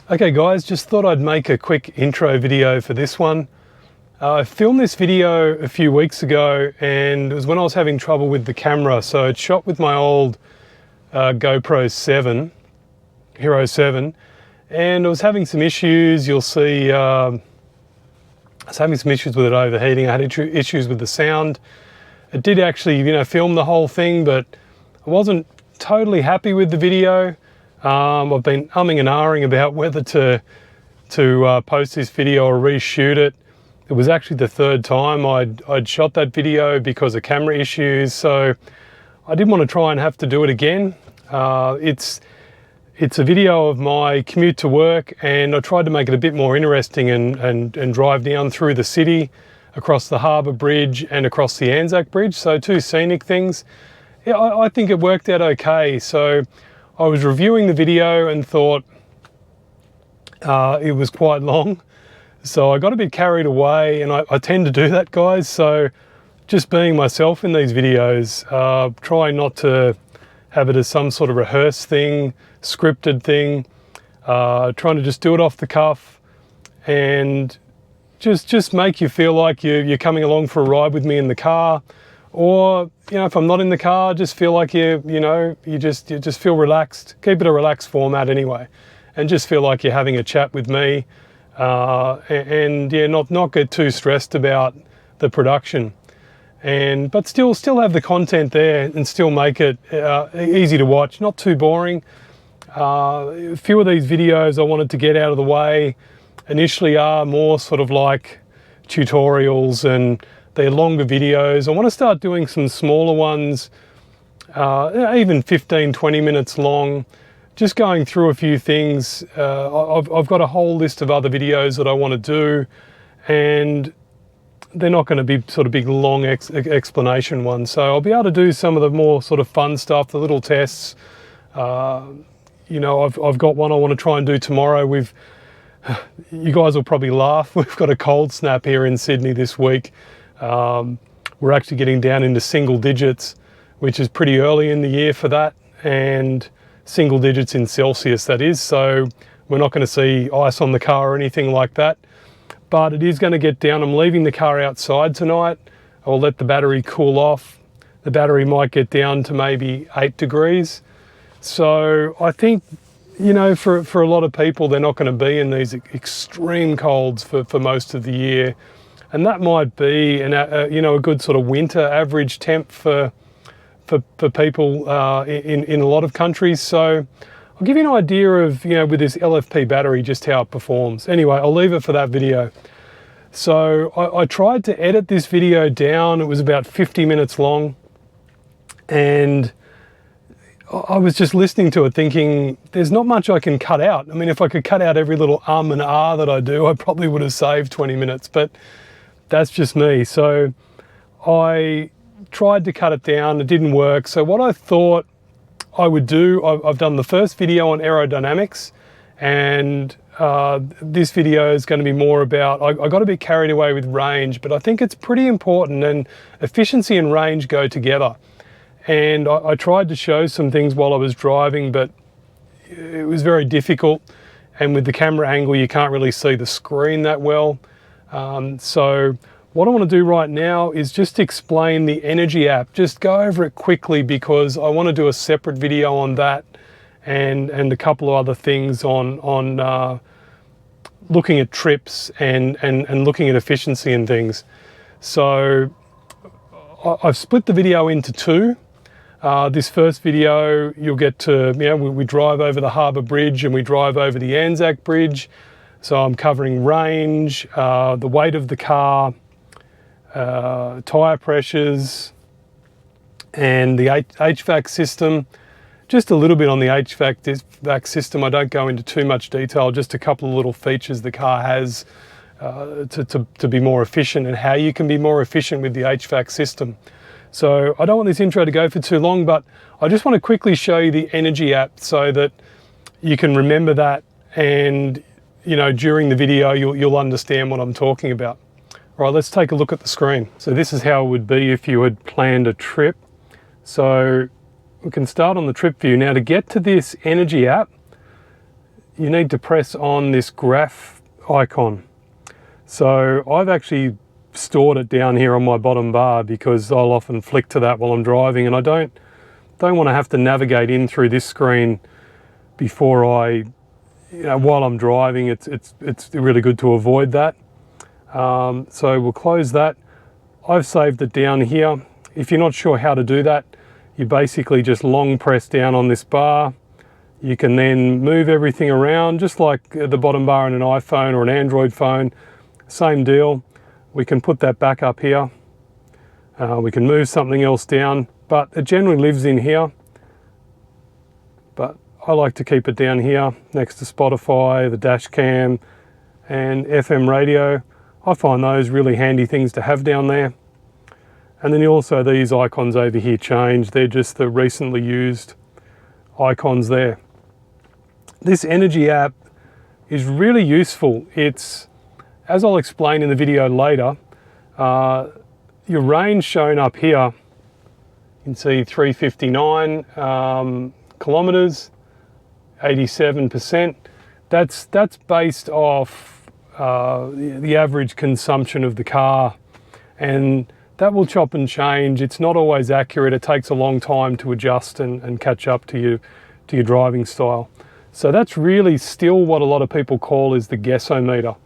Okay guys, just thought I'd make a quick intro video for this one. I filmed this video a few weeks ago and it was when I was having trouble with the camera. So it's shot with my old GoPro 7, Hero 7, and I was having some issues. You'll see I was having some issues with it overheating. I had issues with the sound. It did actually, film the whole thing, but I wasn't totally happy with the video. I've been umming and ahhing about whether to post this video or reshoot it. It was actually the third time I'd shot that video because of camera issues, so I didn't want to try and have to do it again. It's a video of my commute to work, and I tried to make it a bit more interesting and drive down through the city, across the Harbour Bridge and across the Anzac Bridge, so two scenic things. Yeah, I think it worked out okay. So I was reviewing the video and thought it was quite long. So I got a bit carried away, and I tend to do that, guys. So just being myself in these videos, trying not to have it as some sort of rehearsed thing, scripted thing, trying to just do it off the cuff and just make you feel like you're coming along for a ride with me in the car. Or, if I'm not in the car, just feel like you just feel relaxed. Keep it a relaxed format anyway, and just feel like you're having a chat with me, and yeah, not get too stressed about the production, but still have the content there and still make it easy to watch, not too boring. A few of these videos I wanted to get out of the way initially are more sort of like tutorials, and they're longer videos. I want to start doing some smaller ones, even 15-20 minutes long, just going through a few things. I've got a whole list of other videos that I want to do, and they're not going to be sort of big long explanation ones. So I'll be able to do some of the more sort of fun stuff, the little tests. I've got one I want to try and do tomorrow. You guys will probably laugh. We've got a cold snap here in Sydney this week. We're actually getting down into single digits, which is pretty early in the year for that, and single digits in Celsius, that is. So we're not going to see ice on the car or anything like that, but it is going to get down. I'm leaving the car outside tonight. I'll let the battery cool off. The battery might get down to maybe 8 degrees. So I think, for a lot of people, they're not going to be in these extreme colds for most of the year. And that might be a good sort of winter average temp for people in a lot of countries. So I'll give you an idea of, with this LFP battery, just how it performs. Anyway, I'll leave it for that video. So I tried to edit this video down. It was about 50 minutes long, and I was just listening to it thinking, there's not much I can cut out. I mean, if I could cut out every little and ah that I do, I probably would have saved 20 minutes, but that's just me. So I tried to cut it down. It didn't work. So what I thought I would do, I've done the first video on aerodynamics, and this video is going to be more about, I got a bit carried away with range, but I think it's pretty important, and efficiency and range go together. And I tried to show some things while I was driving, but it was very difficult. And with the camera angle, you can't really see the screen that well. So what I want to do right now is just explain the Energy app. Just go over it quickly, because I want to do a separate video on that, and a couple of other things on looking at trips and looking at efficiency and things. So I've split the video into two. This first video, you'll get to, we drive over the Harbour Bridge and we drive over the Anzac Bridge. So I'm covering range, the weight of the car, tyre pressures, and the HVAC system. Just a little bit on the HVAC system. I don't go into too much detail, just a couple of little features the car has to be more efficient, and how you can be more efficient with the HVAC system. So I don't want this intro to go for too long, but I just want to quickly show you the Energy app so that you can remember that, and during the video, you'll understand what I'm talking about. All right, let's take a look at the screen. So this is how it would be if you had planned a trip. So we can start on the trip view. Now, to get to this Energy app, you need to press on this graph icon. So I've actually stored it down here on my bottom bar because I'll often flick to that while I'm driving, and I don't want to have to navigate in through this screen before while I'm driving. It's really good to avoid that. So we'll close that. I've saved it down here. If you're not sure how to do that, you basically just long press down on this bar. You can then move everything around just like the bottom bar in an iPhone or an Android phone. Same deal. We can put that back up here. We can move something else down, but it generally lives in here. But I like to keep it down here next to Spotify, the dash cam, and FM radio. I find those really handy things to have down there. And then also these icons over here change. They're just the recently used icons there. This energy app is really useful. It's, as I'll explain in the video later, your range shown up here, you can see 359 kilometers, 87%. That's based off the average consumption of the car, and that will chop and change. It's not always accurate. It takes a long time to adjust and catch up to your driving style. So that's really still what a lot of people call is the guessometer.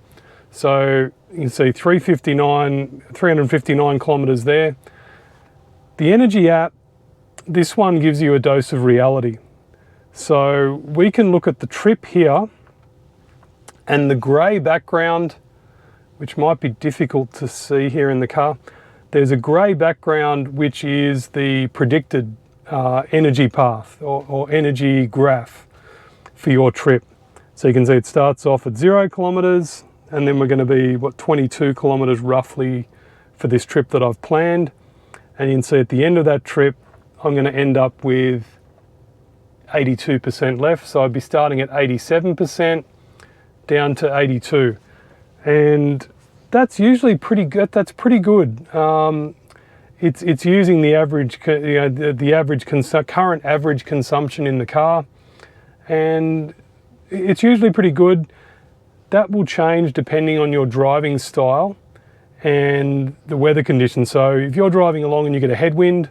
So you can see 359 kilometers there. The energy app, this one gives you a dose of reality. So we can look at the trip here, and the grey background, which might be difficult to see here in the car. There's a grey background which is the predicted energy path or energy graph for your trip. So you can see it starts off at 0 kilometers, and then we're going to be 22 kilometers roughly for this trip that I've planned. And you can see at the end of that trip I'm going to end up with 82% left. So I'd be starting at 87% down to 82, and that's usually pretty good. That's pretty good. It's using the average, the average current average consumption in the car, and it's usually pretty good. That will change depending on your driving style and the weather conditions. So if you're driving along and you get a headwind,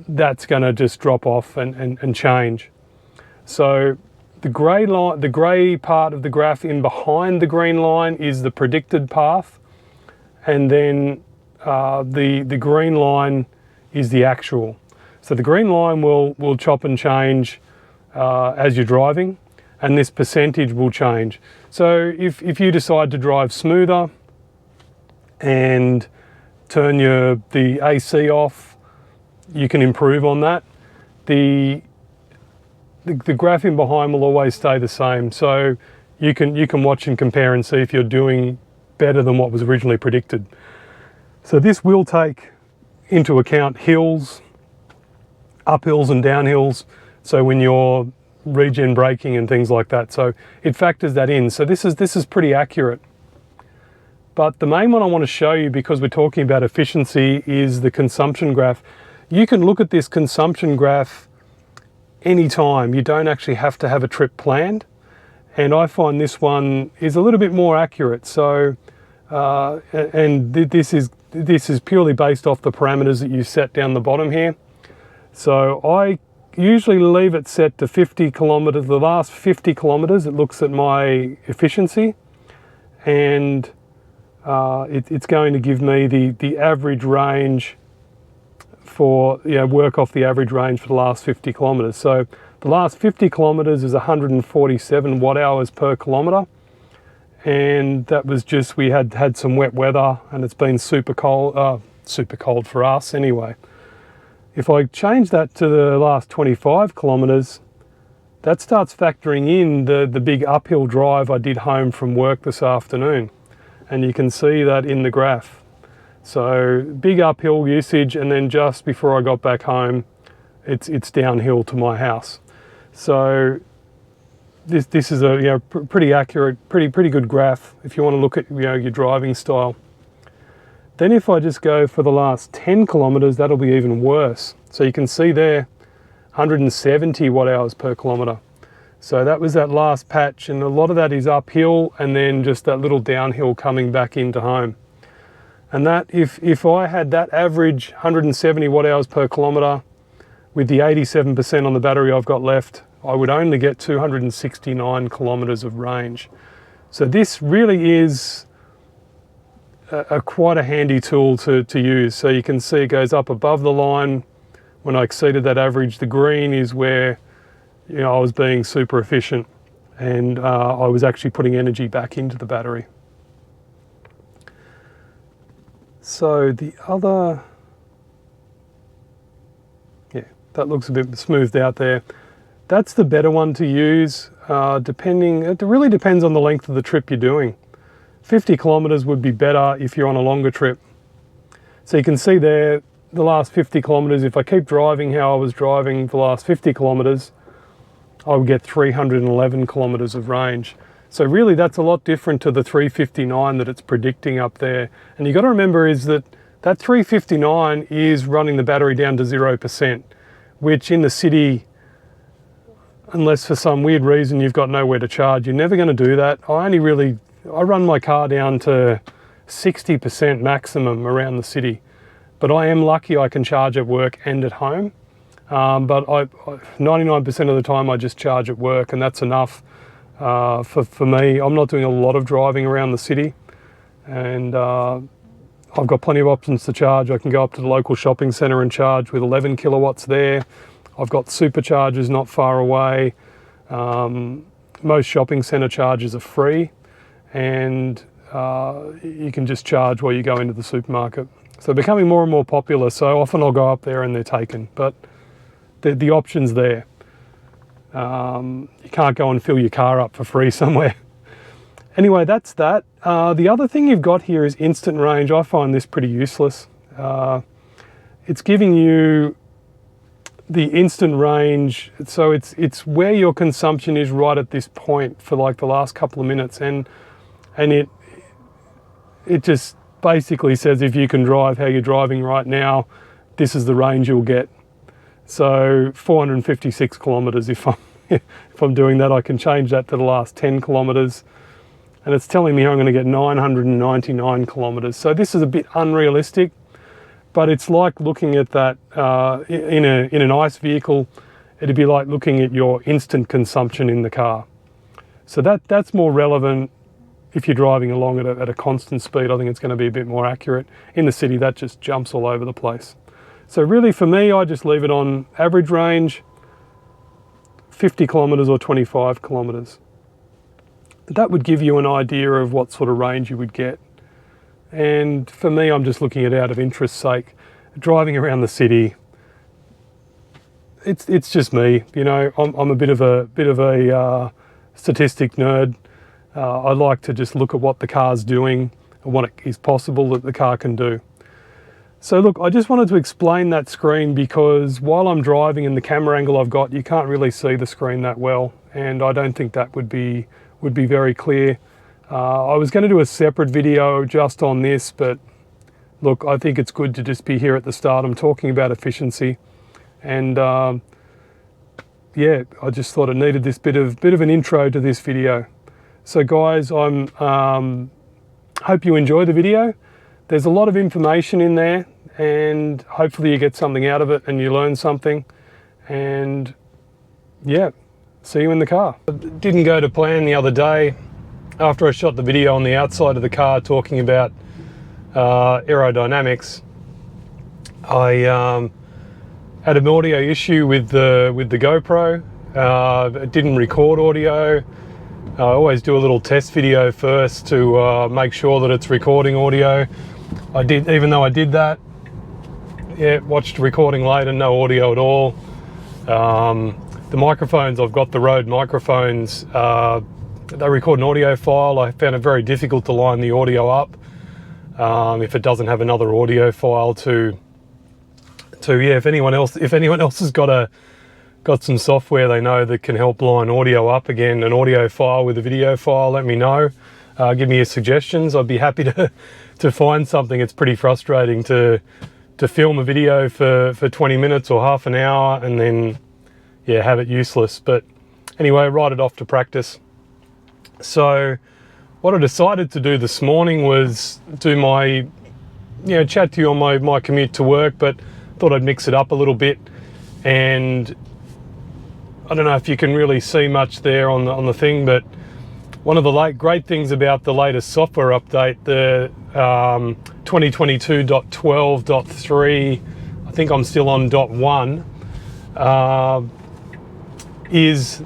that's going to just drop off and change. So the grey line, the grey part of the graph in behind the green line is the predicted path, and then the green line is the actual. So the green line will chop and change as you're driving, and this percentage will change. So if you decide to drive smoother and turn the AC off, you can improve on that. The graph in behind will always stay the same, so you can watch and compare and see if you're doing better than what was originally predicted. So this will take into account hills, uphills and downhills, so when you're regen braking and things like that, so it factors that in. So this is pretty accurate. But the main one I want to show you, because we're talking about efficiency, is the consumption graph. You can look at this consumption graph anytime. You don't actually have to have a trip planned, and I find this one is a little bit more accurate. So and this is purely based off the parameters that you set down the bottom here. So I usually leave it set to 50 kilometers. The last 50 kilometers it looks at my efficiency, and it's going to give me the average range for, work off the average range for the last 50 kilometers. So the last 50 kilometers is 147 watt hours per kilometer, and that was just, we had some wet weather and it's been super cold for us anyway. If I change that to the last 25 kilometers, that starts factoring in the big uphill drive I did home from work this afternoon, and you can see that in the graph. So big uphill usage, and then just before I got back home, it's downhill to my house. So this is a pretty accurate, pretty good graph if you want to look at your driving style. Then if I just go for the last 10 kilometers, that'll be even worse. So you can see there, 170 watt hours per kilometer. So that was that last patch, and a lot of that is uphill and then just that little downhill coming back into home. And that, if I had that average 170 watt hours per kilometre with the 87% on the battery I've got left, I would only get 269 kilometres of range. So this really is quite a handy tool to use. So you can see it goes up above the line. When I exceeded that average, the green is where, you know, I was being super efficient, and I was actually putting energy back into the battery. So the other, yeah, that looks a bit smoothed out there. That's the better one to use, it really depends on the length of the trip you're doing. 50 kilometres would be better if you're on a longer trip. So you can see there, the last 50 kilometres, if I keep driving how I was driving the last 50 kilometres, I would get 311 kilometres of range. So really that's a lot different to the 359 that it's predicting up there. And you've got to remember is that 359 is running the battery down to 0%, which in the city, unless for some weird reason you've got nowhere to charge, you're never going to do that. I run my car down to 60% maximum around the city, but I am lucky I can charge at work and at home. But 99% of the time I just charge at work, and that's enough for me. I'm not doing a lot of driving around the city, and I've got plenty of options to charge. I can go up to the local shopping centre and charge with 11 kilowatts there. I've got superchargers not far away. Most shopping centre charges are free, and you can just charge while you go into the supermarket. So they're becoming more and more popular, so often I'll go up there and they're taken, but the option's there. You can't go and fill your car up for free somewhere. Anyway, that's that. The other thing you've got here is instant range. I find this pretty useless. It's giving you the instant range, so it's where your consumption is right at this point for like the last couple of minutes, and it just basically says if you can drive how you're driving right now, this is the range you'll get. So 456 kilometres if I'm doing that. I can change that to the last 10 kilometres, and it's telling me I'm going to get 999 kilometres. So this is a bit unrealistic, but it's like looking at that in an ICE vehicle. It'd be like looking at your instant consumption in the car. So that's more relevant if you're driving along at a constant speed. I think it's going to be a bit more accurate. In the city, that just jumps all over the place. So really for me, I just leave it on average range, 50 kilometres or 25 kilometres. That would give you an idea of what sort of range you would get. And for me, I'm just looking at it out of interest's sake. Driving around the city, it's just me. You know, I'm a bit of a statistic nerd. I like to just look at what the car's doing and what it is possible that the car can do. So look, I just wanted to explain that screen because while I'm driving and the camera angle I've got, you can't really see the screen that well, and I don't think that would be very clear. I was going to do a separate video just on this, but look, I think it's good to just be here at the start. I'm talking about efficiency, and yeah, I just thought it needed this bit of an intro to this video. So guys, hope you enjoy the video. There's a lot of information in there, and hopefully you get something out of it and you learn something. And yeah, see you in the car. It didn't go to plan the other day. After I shot the video on the outside of the car talking about aerodynamics, I had an audio issue with the GoPro. It didn't record audio. I always do a little test video first to make sure that it's recording audio. Even though I did that, yeah, watched the recording later, no audio at all. The microphones, I've got the Rode microphones, they record an audio file. I found it very difficult to line the audio up if it doesn't have another audio file to yeah, if anyone else has got some software they know that can help line audio up, again, an audio file with a video file, let me know. Give me your suggestions. I'd be happy to find something. It's pretty frustrating to film a video for 20 minutes or half an hour and then, yeah, have it useless. But anyway, I ride it off to practice. So what I decided to do this morning was do my, chat to you on my commute to work, but thought I'd mix it up a little bit. And I don't know if you can really see much there on the thing, but one of the great things about the latest software update, the 2022.12.3, I think I'm still on .1, is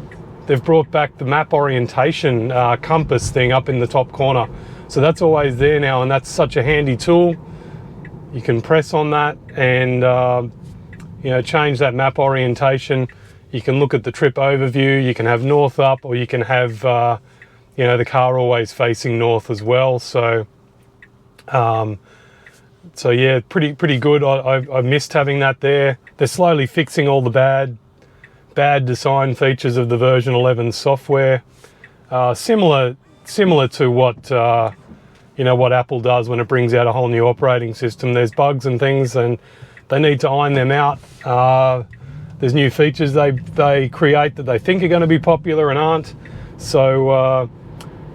they've brought back the map orientation compass thing up in the top corner. So that's always there now, and that's such a handy tool. You can press on that and change that map orientation. You can look at the trip overview. You can have north up, or you can have the car always facing north as well. So yeah, pretty good. I missed having that there. They're slowly fixing all the bad design features of the version 11 software. Similar to what what Apple does when it brings out a whole new operating system. There's bugs and things, and they need to iron them out. There's new features they create that they think are going to be popular and aren't. So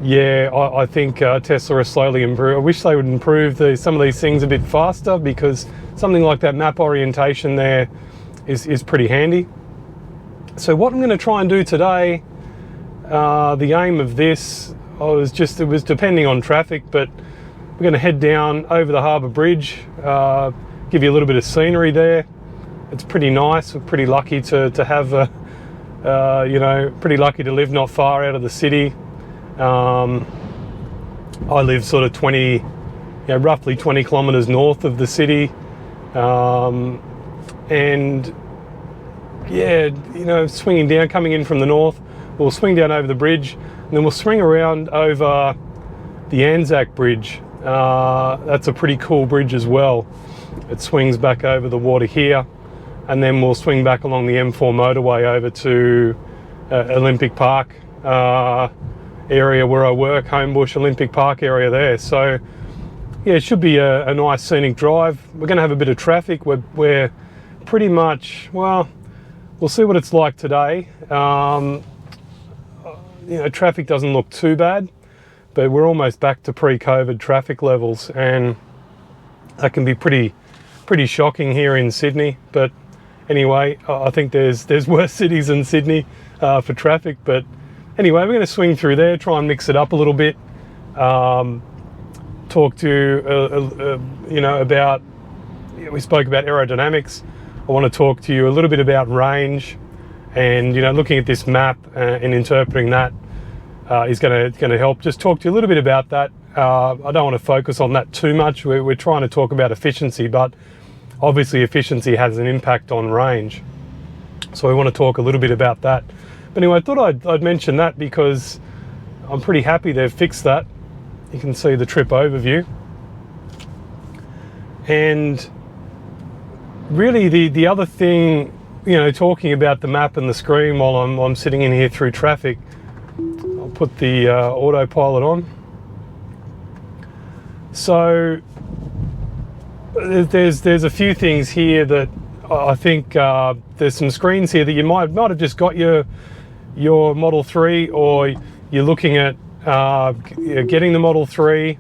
yeah, I think Tesla are slowly improving. I wish they would improve some of these things a bit faster, because something like that map orientation there is pretty handy. So what I'm going to try and do today, the aim of this, it was depending on traffic, but we're going to head down over the Harbour Bridge, give you a little bit of scenery there. It's pretty nice. We're pretty lucky to have pretty lucky to live not far out of the city. I live sort of roughly 20 kilometres north of the city, and yeah, swinging down, coming in from the north, we'll swing down over the bridge, and then we'll swing around over the Anzac Bridge. That's a pretty cool bridge as well. It swings back over the water here, and then we'll swing back along the M4 motorway over to Olympic Park area where I work, Homebush Olympic Park area there. So yeah, it should be a nice scenic drive. We're going to have a bit of traffic. We're pretty much, well, we'll see what it's like today. Traffic doesn't look too bad, but we're almost back to pre-COVID traffic levels, and that can be pretty shocking here in Sydney. But anyway, I think there's worse cities than Sydney for traffic. But anyway, we're going to swing through there, try and mix it up a little bit. Talk to you about, we spoke about aerodynamics. I want to talk to you a little bit about range, and looking at this map and interpreting that is going to help. Just talk to you a little bit about that. I don't want to focus on that too much. We're trying to talk about efficiency, but obviously efficiency has an impact on range. So we want to talk a little bit about that. But anyway, I thought I'd mention that because I'm pretty happy they've fixed that. You can see the trip overview. And really the other thing, talking about the map and the screen while I'm sitting in here through traffic, I'll put the autopilot on. So there's a few things here that I think there's some screens here that you might have just got your Model 3, or you're looking at getting the Model 3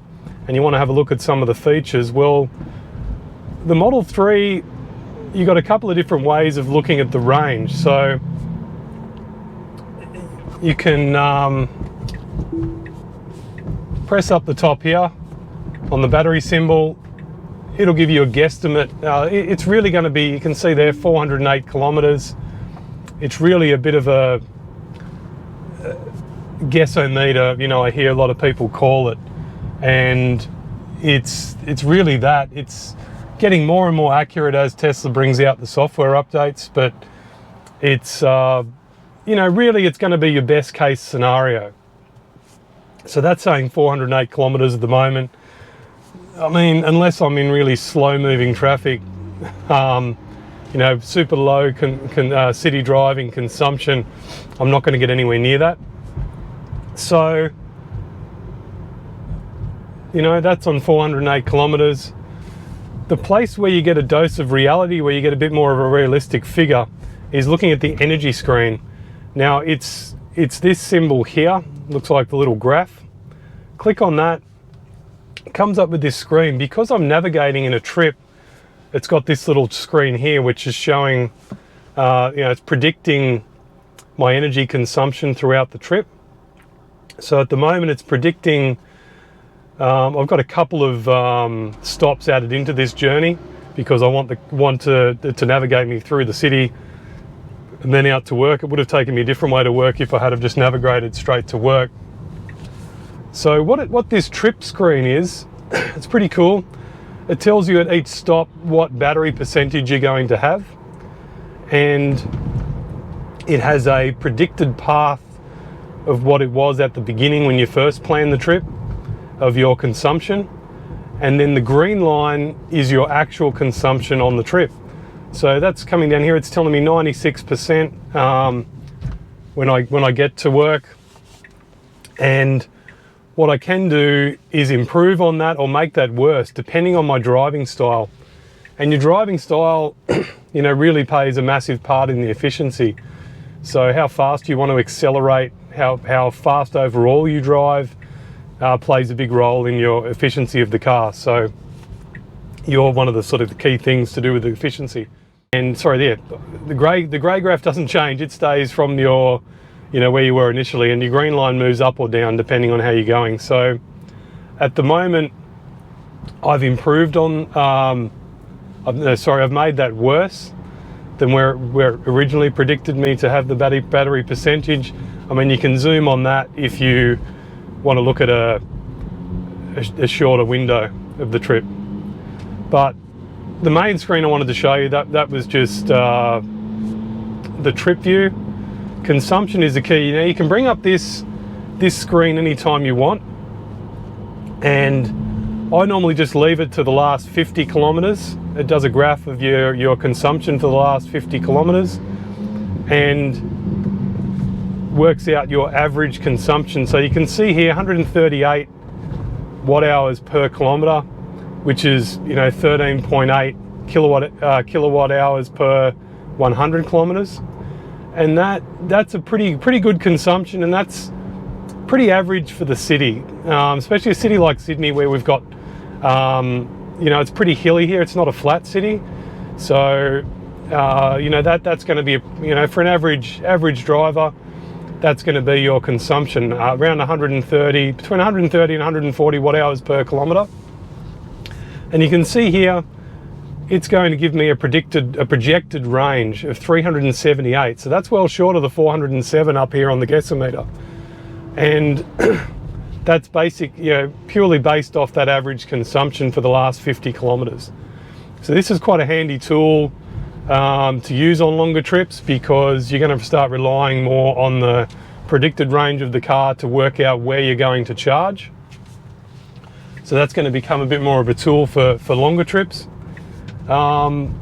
and you want to have a look at some of the features. Well, the Model 3, you've got a couple of different ways of looking at the range. So you can press up the top here on the battery symbol. It'll give you a guesstimate. It's really going to be, you can see there, 408 kilometres. It's really a bit of a guessometer, I hear a lot of people call it, and it's really that. It's getting more and more accurate as Tesla brings out the software updates, but it's really it's going to be your best case scenario. So that's saying 408 kilometres at the moment. I mean, unless I'm in really slow moving traffic, super low city driving consumption, I'm not going to get anywhere near that. So, that's on 408 kilometres. The place where you get a dose of reality, where you get a bit more of a realistic figure, is looking at the energy screen. Now, it's it's this symbol here, looks like the little graph. Click on that, it comes up with this screen. Because I'm navigating in a trip, it's got this little screen here which is showing, it's predicting my energy consumption throughout the trip. So at the moment it's predicting, I've got a couple of stops added into this journey because I want to navigate me through the city and then out to work. It would have taken me a different way to work if I had have just navigated straight to work. So what this trip screen is, it's pretty cool. It tells you at each stop what battery percentage you're going to have, and it has a predicted path of what it was at the beginning when you first planned the trip, of your consumption, and then the green line is your actual consumption on the trip. So that's coming down here. It's telling me 96% when I get to work, and what I can do is improve on that or make that worse depending on my driving style. And your driving style, really plays a massive part in the efficiency. So how fast you want to accelerate, how fast overall you drive, plays a big role in your efficiency of the car. So you're one of the sort of the key things to do with the efficiency. And sorry, there, the grey graph doesn't change. It stays from your, where you were initially, and your green line moves up or down depending on how you're going. So at the moment, I've improved on, I've made that worse than where originally predicted me to have the battery percentage. I mean, you can zoom on that if you want to look at a shorter window of the trip. But the main screen I wanted to show you, that was just the trip view. Consumption is the key. You can bring up this screen anytime you want, and I normally just leave it to the last 50 kilometers. It does a graph of your consumption for the last 50 kilometers and works out your average consumption. So you can see here 138 watt hours per kilometer, which is 13.8 kilowatt hours per 100 kilometers, and that's a pretty good consumption, and that's pretty average for the city, especially a city like Sydney where we've got it's pretty hilly here. It's not a flat city, so that's going to be for an average driver, that's going to be your consumption, around between 130 and 140 watt hours per kilometer. And you can see here, it's going to give me a projected range of 378. So that's well short of the 407 up here on the guessometer. And that's purely based off that average consumption for the last 50 kilometers. So this is quite a handy tool to use on longer trips, because you're going to start relying more on the predicted range of the car to work out where you're going to charge. So that's going to become a bit more of a tool for longer trips. Don't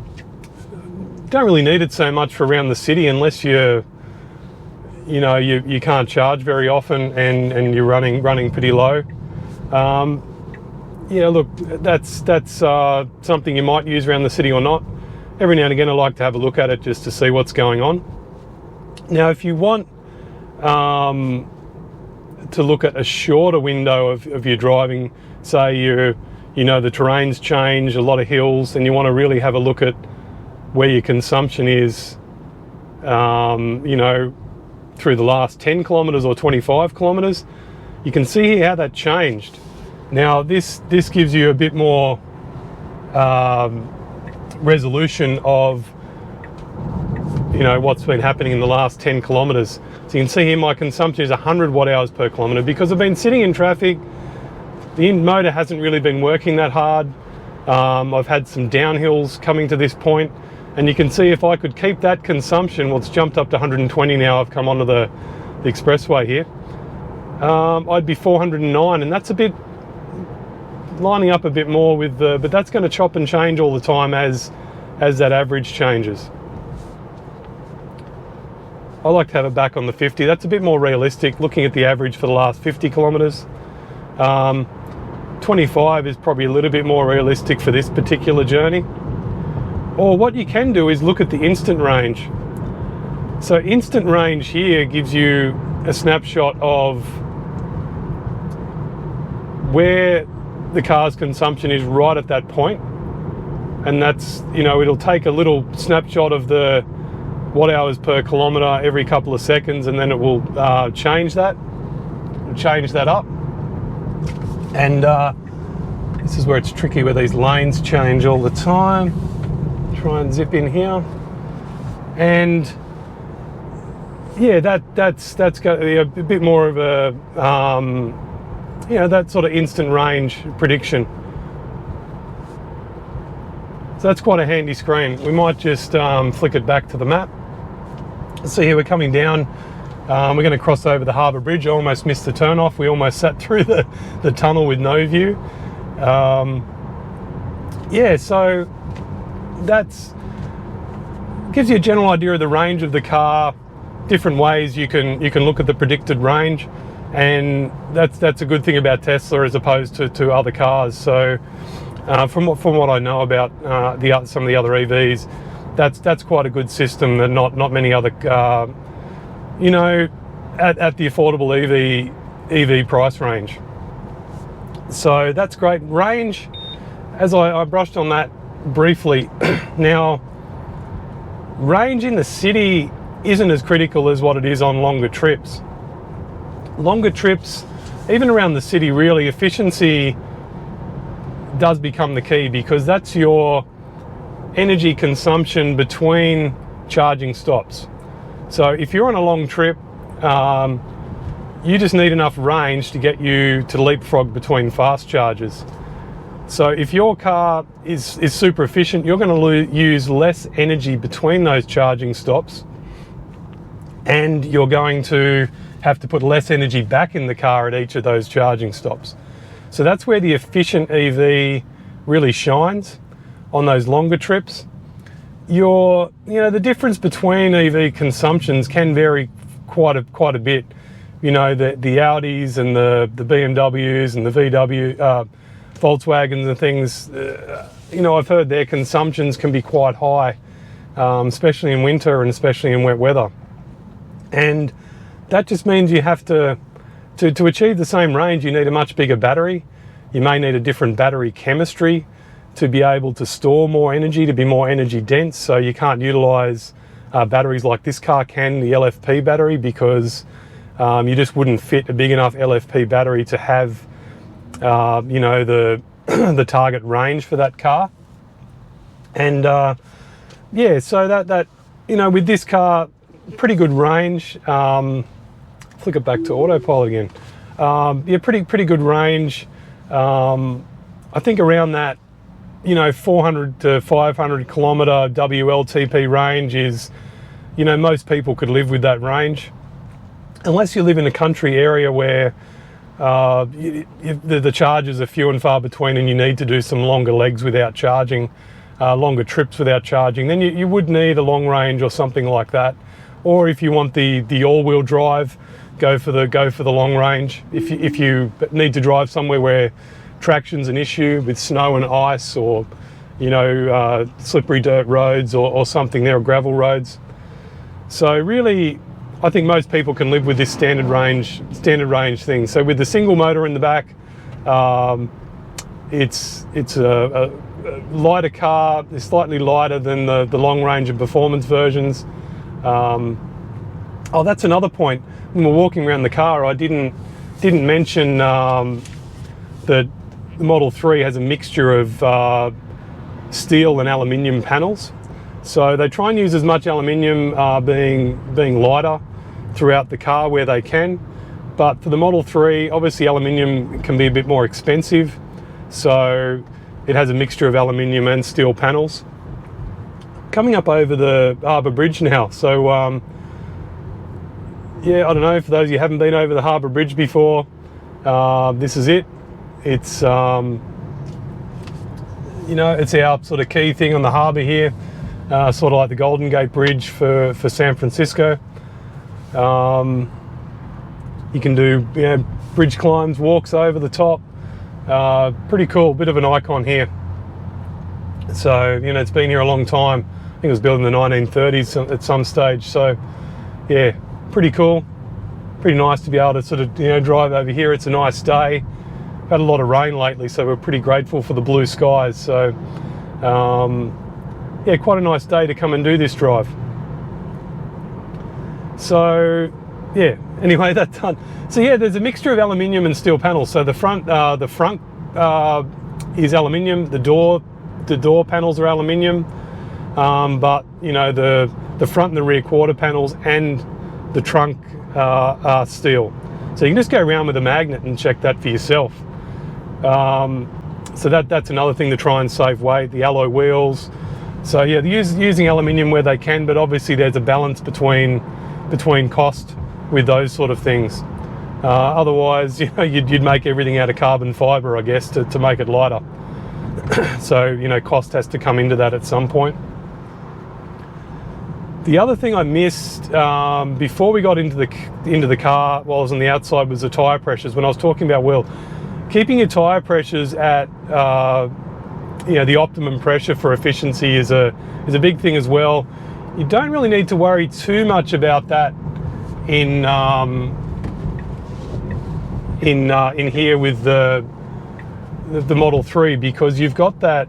really need it so much for around the city unless you can't charge very often and you're running pretty low. Look, that's something you might use around the city or not. Every now and again I like to have a look at it just to see what's going on. Now if you want to look at a shorter window of your driving, say the terrain's changed, a lot of hills, and you want to really have a look at where your consumption is, through the last 10 kilometers or 25 kilometers, you can see here how that changed. Now this gives you a bit more resolution of what's been happening in the last 10 kilometers. So you can see here my consumption is 100 watt hours per kilometer. Because I've been sitting in traffic, the motor hasn't really been working that hard. I've had some downhills coming to this point, and you can see if I could keep that consumption, well, it's jumped up to 120 now. I've come onto the expressway here. I'd be 409, and that's a bit lining up a bit more with but that's going to chop and change all the time as that average changes. I like to have it back on the 50. That's a bit more realistic, looking at the average for the last 50 kilometers. 25 is probably a little bit more realistic for this particular journey. Or what you can do is look at the instant range. So instant range here gives you a snapshot of where the car's consumption is right at that point, and that's, you know, it'll take a little snapshot of the watt hours per kilometre every couple of seconds, and then it will change that up. And this is where it's tricky, where these lanes change all the time. Try and zip in here, and yeah, that's got to be a bit more of a you know, that sort of instant range prediction. So that's quite a handy screen. We might just flick it back to the map. So here we're coming down. We're going to cross over the Harbour Bridge. I almost missed the turn off. We almost sat through the tunnel with no view. Yeah, so that's gives you a general idea of the range of the car. Different ways you can look at the predicted range, and that's a good thing about Tesla as opposed to other cars. So from what I know about some of the other EVs, that's quite a good system that not many other you know, at the affordable EV price range. So that's great. Range, as I brushed on that briefly. Now, range in the city isn't as critical as what it is on longer trips. Longer trips, even around the city, really, efficiency does become the key, because that's your energy consumption between charging stops. So if you're on a long trip, you just need enough range to get you to leapfrog between fast chargers. So if your car is super efficient, you're going to use less energy between those charging stops, and you're going to have to put less energy back in the car at each of those charging stops. So that's where the efficient EV really shines, on those longer trips. You know, the difference between EV consumptions can vary quite a bit. You know, the Audis and the BMWs and the VW, Volkswagens and things, you know, I've heard their consumptions can be quite high, especially in winter and especially in wet weather. And that just means you have to achieve the same range, you need a much bigger battery. You may need a different battery chemistry to be able to store more energy, to be more energy dense. So you can't utilize batteries like this car can, the LFP battery, because you just wouldn't fit a big enough LFP battery to have you know, the target range for that car. And yeah, so that you know, with this car, pretty good range. Flick it back to autopilot again. Yeah, pretty good range. I think around that, you know, 400 to 500 kilometre WLTP range is, you know, most people could live with that range, unless you live in a country area where the charges are few and far between, and you need to do some longer legs without charging, longer trips without charging. Then you would need a long range or something like that. Or if you want the all-wheel drive, go for the long range. If you need to drive somewhere where traction's an issue with snow and ice, or, you know, slippery dirt roads or something, there are gravel roads. So really, I think most people can live with this standard range thing. So with the single motor in the back, it's a lighter car. It's slightly lighter than the long range and performance versions. Oh, that's another point. When we're walking around the car, I didn't mention that the Model 3 has a mixture of steel and aluminium panels. So they try and use as much aluminium, being lighter throughout the car where they can. But for the Model 3, obviously aluminium can be a bit more expensive. So it has a mixture of aluminium and steel panels. Coming up over the Harbour Bridge now. So yeah, I don't know, for those of you who haven't been over the Harbour Bridge before, this is it. It's, you know, it's our sort of key thing on the harbour here, sort of like the Golden Gate Bridge for San Francisco. You can do, you know, bridge climbs, walks over the top. Pretty cool, bit of an icon here. So, you know, it's been here a long time. I think it was built in the 1930s at some stage. So, yeah, pretty cool. pretty nice to be able to sort of, you know, drive over here. It's a nice day. Had a lot of rain lately, so we're pretty grateful for the blue skies. So yeah, quite a nice day to come and do this drive. So yeah, anyway, that's done. So yeah, there's a mixture of aluminium and steel panels. So the front is aluminium. The door panels are aluminium, but you know, the front and the rear quarter panels and the trunk are steel. So you can just go around with a magnet and check that for yourself. So that's another thing to try and save weight. The alloy wheels. So yeah, using aluminium where they can, but obviously there's a balance between cost with those sort of things. Otherwise, you know, you'd make everything out of carbon fibre, I guess, to make it lighter. So, you know, cost has to come into that at some point. The other thing I missed before we got into the car while I was on the outside was the tyre pressures. When I was talking about, well, keeping your tyre pressures at you know, the optimum pressure for efficiency is a big thing as well. You don't really need to worry too much about that in here with the Model 3, because you've got that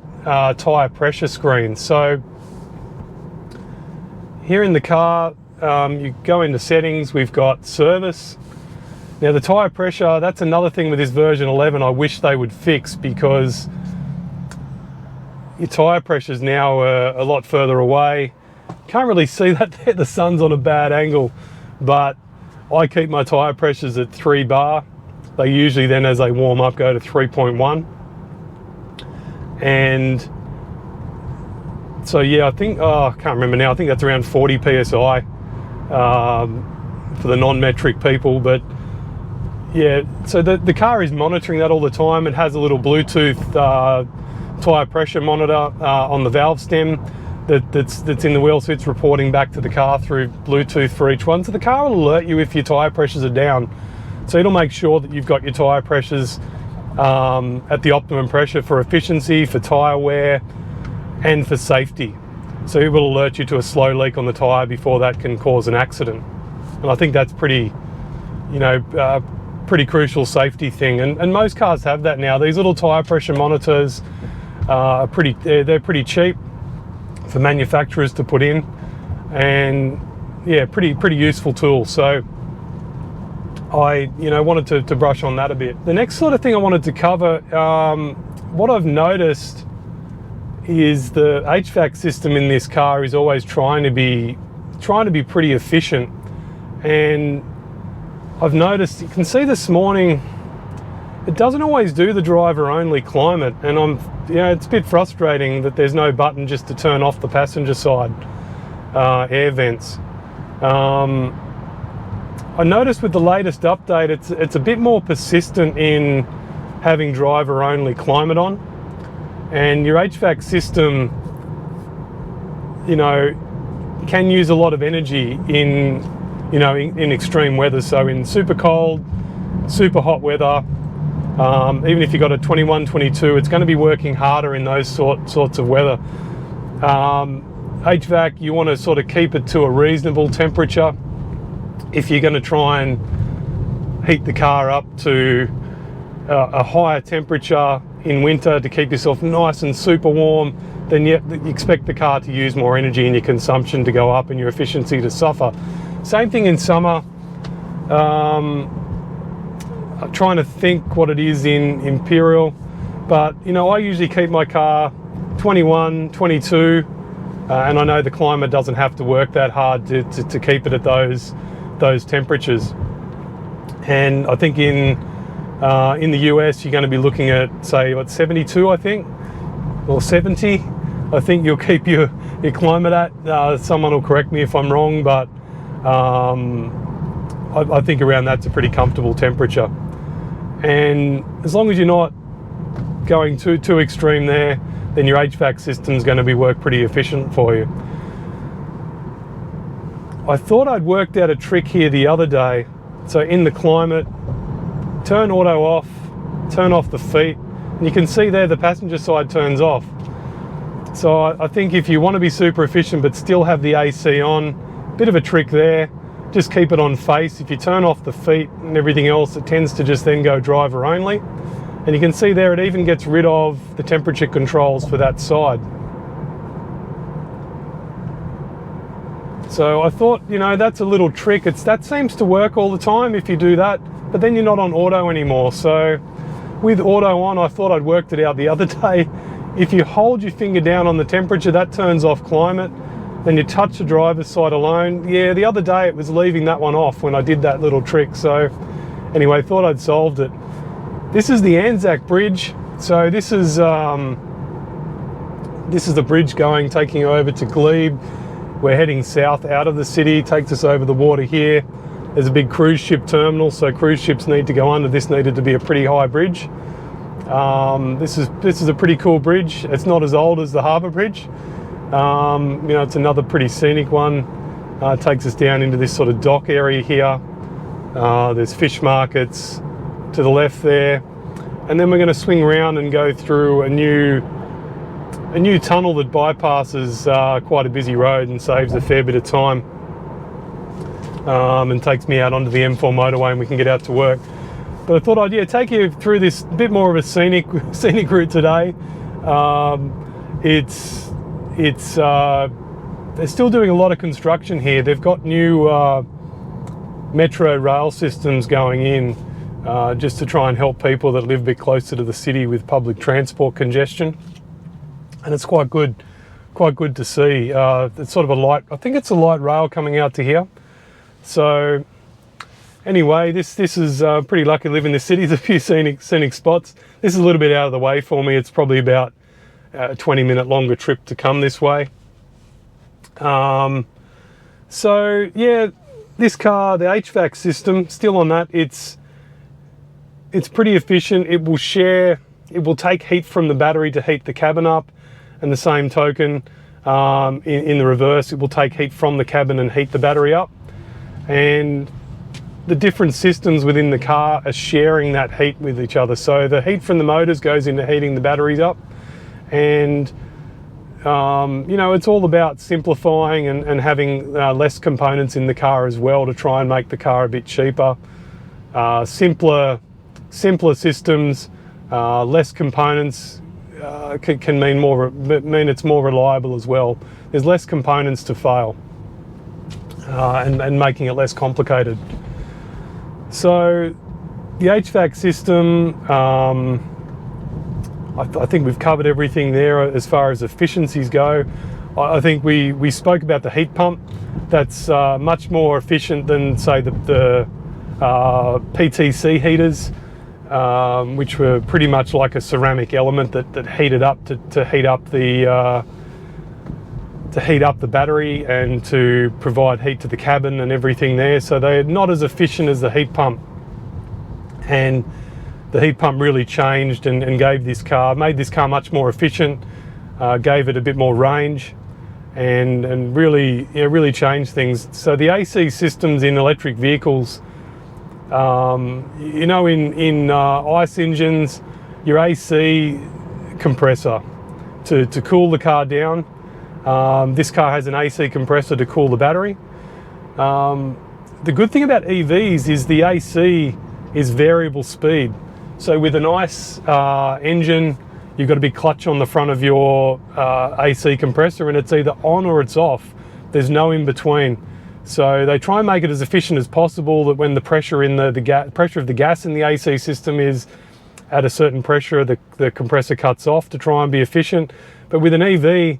tyre pressure screen. So here in the car, you go into settings, we've got service. Now the tyre pressure, that's another thing with this version 11 I wish they would fix, because your tyre pressures now are a lot further away. Can't really see that there, the sun's on a bad angle, but I keep my tyre pressures at 3 bar. They usually then, as they warm up, go to 3.1. And so yeah, I think, I can't remember now, I think that's around 40 PSI for the non-metric people. But yeah, so the car is monitoring that all the time. It has a little Bluetooth tyre pressure monitor on the valve stem that's in the wheel, so it's reporting back to the car through Bluetooth for each one. So the car will alert you if your tyre pressures are down. So it'll make sure that you've got your tyre pressures at the optimum pressure for efficiency, for tyre wear, and for safety. So it will alert you to a slow leak on the tyre before that can cause an accident. And I think that's pretty, you know, pretty crucial safety thing. And most cars have that now. These little tyre pressure monitors are they're pretty cheap for manufacturers to put in, and yeah, pretty useful tool. So I, you know, wanted to brush on that a bit. The next sort of thing I wanted to cover, what I've noticed is the HVAC system in this car is always trying to be pretty efficient. And I've noticed, you can see this morning, it doesn't always do the driver only climate, and you know, it's a bit frustrating that there's no button just to turn off the passenger side air vents. I noticed with the latest update, it's a bit more persistent in having driver only climate on, and your HVAC system, you know, can use a lot of energy in extreme weather. So in super cold, super hot weather, even if you've got a 21, 22, it's going to be working harder in those sorts of weather. HVAC, you want to sort of keep it to a reasonable temperature. If you're going to try and heat the car up to a higher temperature in winter to keep yourself nice and super warm, then you expect the car to use more energy and your consumption to go up and your efficiency to suffer. Same thing in summer. I'm trying to think what it is in Imperial, but you know, I usually keep my car 21, 22, and I know the climate doesn't have to work that hard to keep it at those temperatures. And I think in the US, you're going to be looking at, say, what, 72, I think, or 70. I think you'll keep your climate at. Someone will correct me if I'm wrong, but I think around that's a pretty comfortable temperature. And as long as you're not going too extreme there, then your HVAC system's going to work pretty efficient for you. I thought I'd worked out a trick here the other day. So in the climate, turn auto off, turn off the feet, and you can see there the passenger side turns off. So I think if you want to be super efficient but still have the AC on, bit of a trick there. just keep it on face. If you turn off the feet and everything else, it tends to just then go driver only. And you can see there, it even gets rid of the temperature controls for that side. So I thought, you know, that's a little trick. That seems to work all the time if you do that, but then you're not on auto anymore. So with auto on, I thought I'd worked it out the other day. If you hold your finger down on the temperature, that turns off climate. Then you touch the driver's side alone. Yeah, the other day it was leaving that one off when I did that little trick. So anyway, thought I'd solved it. This is the Anzac Bridge. So this is the bridge taking you over to Glebe. We're heading south out of the city, takes us over the water here. There's a big cruise ship terminal, so cruise ships need to go under. This needed to be a pretty high bridge. This is a pretty cool bridge. It's not as old as the Harbour Bridge. You know, it's another pretty scenic one. It takes us down into this sort of dock area here. There's fish markets to the left there, and then we're going to swing around and go through a new tunnel that bypasses quite a busy road and saves a fair bit of time, and takes me out onto the M4 motorway, and we can get out to work. But I thought I'd take you through this bit more of a scenic route today. They're still doing a lot of construction here. They've got new metro rail systems going in, just to try and help people that live a bit closer to the city with public transport congestion. And it's quite good to see. It's sort of I think it's a light rail coming out to here. So anyway, this is pretty lucky to live in the city. There's a few scenic spots. This is a little bit out of the way for me. It's probably about a 20-minute longer trip to come this way. So yeah, this car, the HVAC system, still on that. It's pretty efficient. It will take heat from the battery to heat the cabin up, and the same token, in the reverse, it will take heat from the cabin and heat the battery up. And the different systems within the car are sharing that heat with each other. So the heat from the motors goes into heating the batteries up, and you know, it's all about simplifying and having less components in the car as well to try and make the car a bit cheaper. Simpler systems, less components can mean it's more reliable as well. There's less components to fail, and making it less complicated. So the HVAC system, I think we've covered everything there as far as efficiencies go. I think we spoke about the heat pump. That's much more efficient than, say, the PTC heaters, which were pretty much like a ceramic element that heated up to heat up the battery and to provide heat to the cabin and everything there. So they're not as efficient as the heat pump. And the heat pump really changed and made this car much more efficient, gave it a bit more range, and really changed things. So the AC systems in electric vehicles, you know, in ICE engines, your AC compressor to cool the car down. This car has an AC compressor to cool the battery. The good thing about EVs is the AC is variable speed. So with an ICE engine, you've got a big clutch on the front of your AC compressor, and it's either on or it's off. There's no in between. So they try and make it as efficient as possible, that when the pressure in the pressure of the gas in the AC system is at a certain pressure, the compressor cuts off to try and be efficient. But with an EV,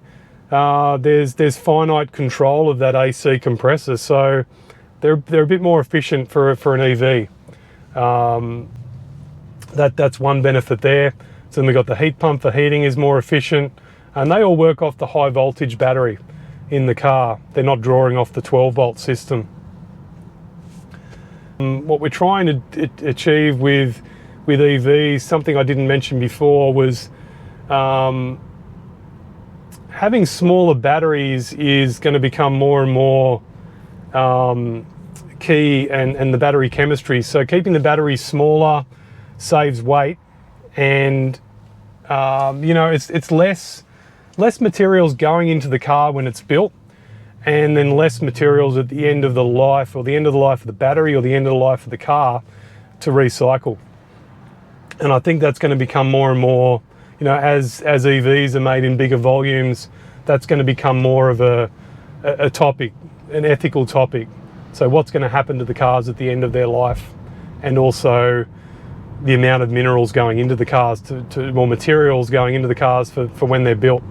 there's finite control of that AC compressor, so they're a bit more efficient for an EV. That's one benefit there. So then we've got the heat pump for heating is more efficient, and they all work off the high voltage battery in the car. They're not drawing off the 12-volt system. What we're trying to achieve with EVs, something I didn't mention before, was having smaller batteries is going to become more and more key, and the battery chemistry. So keeping the batteries smaller saves weight, and you know, it's less materials going into the car when it's built, and then less materials at the end of the life, or the end of the life of the battery, or the end of the life of the car to recycle. And I think that's going to become more and more, you know, as EVs are made in bigger volumes, that's going to become more of a topic, an ethical topic. So what's going to happen to the cars at the end of their life, and also the amount of minerals going into the cars, or materials going into the cars for when they're built.